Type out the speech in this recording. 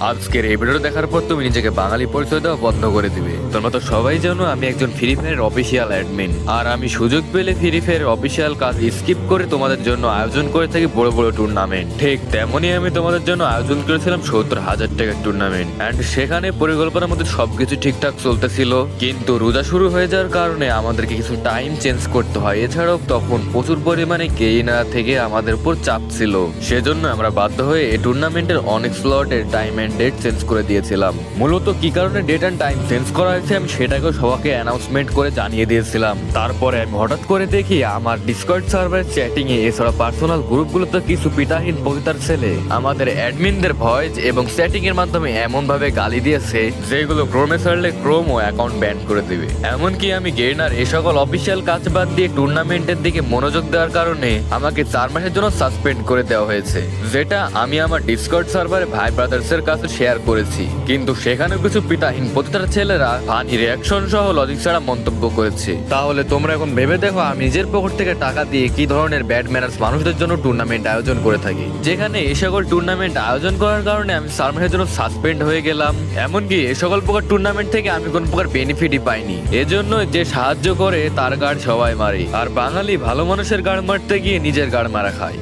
আজকের এই ভিডিও দেখার পর তুমি নিজেকে বাঙালি পরিচয় দেওয়া বন্ধ করে দিবে। তোমরা তো সবাই জানো আমি একজন ফ্রি ফায়ারের অফিসিয়াল অ্যাডমিন, আর আমি সুযোগ পেলে ফ্রি ফায়ারের অফিসিয়াল কাজ স্কিপ করে তোমাদের জন্য আয়োজন করে থাকি বড় বড় টুর্নামেন্ট। ঠিক তেমনই আমি তোমাদের জন্য আয়োজন করেছিলাম 70,000 টাকার টুর্নামেন্ট, অ্যান্ড সেখানে পরিকল্পনার মধ্যে সবকিছু ঠিকঠাক চলতেছিল, কিন্তু রোজা শুরু হয়ে যাওয়ার কারণে আমাদেরকে কিছু টাইম চেঞ্জ করতে হয়। এছাড়াও তখন প্রচুর পরিমাণে গেইনার থেকে আমাদের উপর চাপ ছিল, সেজন্য আমরা বাধ্য হয়ে এই টুর্নামেন্টের অনেক স্লটের টাইম এন্ড ডেট চেঞ্জ করে দিয়েছিলাম। মূলত কি কারণে ডেট এন্ড টাইম চেঞ্জ করা হয়েছে আমি সেটাকেও সবাইকে অ্যানাউন্সমেন্ট করে জানিয়ে দিয়েছিলাম। তারপরে আমি হঠাৎ করে দেখি আমার ডিসকর্ড সার্ভারের চ্যাটিং এ এছাড়া পার্সোনাল গ্রুপগুলোতে কিছু পিতাহীন পবিতার ছেলে আমাদের অ্যাডমিনদের ভয়েস এবং সেটিং এর মাধ্যমে এমন ভাবে গালি দিয়েছে যেগুলো ক্রোমে ছাড়লে ক্রোমও অ্যাকাউন্ট ব্যান করে দিবে। এমনকি আমি গেইনার এ সকল অফিসিয়াল কাজ বাদ দিয়ে টুর্নামেন্টের দিকে মনোযোগ দেওয়ার কারণে আমাকে 4 মাসের জন্য সাসপেন্ড করে দেওয়া হয়েছে, যেটা আমি আমার ডিসকর্ড সার্ভারে ভাই ব্রাদার্স এর কাছে শেয়ার করেছি। কিন্তু সেখানে কিছু পিতাহীন পতিতার ছেলেরা ফানি রিয়াকশন সহ লজিক ছাড়া মন্তব্য করেছে। তাহলে তোমরা এখন ভেবে দেখো আমি নিজের পকেট থেকে টাকা দিয়ে কি ধরনের ব্যাড ম্যানার্স মানুষদের জন্য টুর্নামেন্ট আয়োজন করে থাকি, যেখানে এই সকল টুর্নামেন্ট আয়োজন করার কারণে আমি 4 মাসের জন্য সাসপেন্ড হয়ে গেলাম। এমনকি এই সকল প্রকার টুর্নামেন্ট থেকে আমি কোন প্রকার বেনিফিটই পাইনি। এজন্য যে সাহায্য করে তার গাড় সবাই মারে, আর বাঙালি ভালো মানুষের গাড় মারতে গিয়ে নিজের গাড় মারা খায়।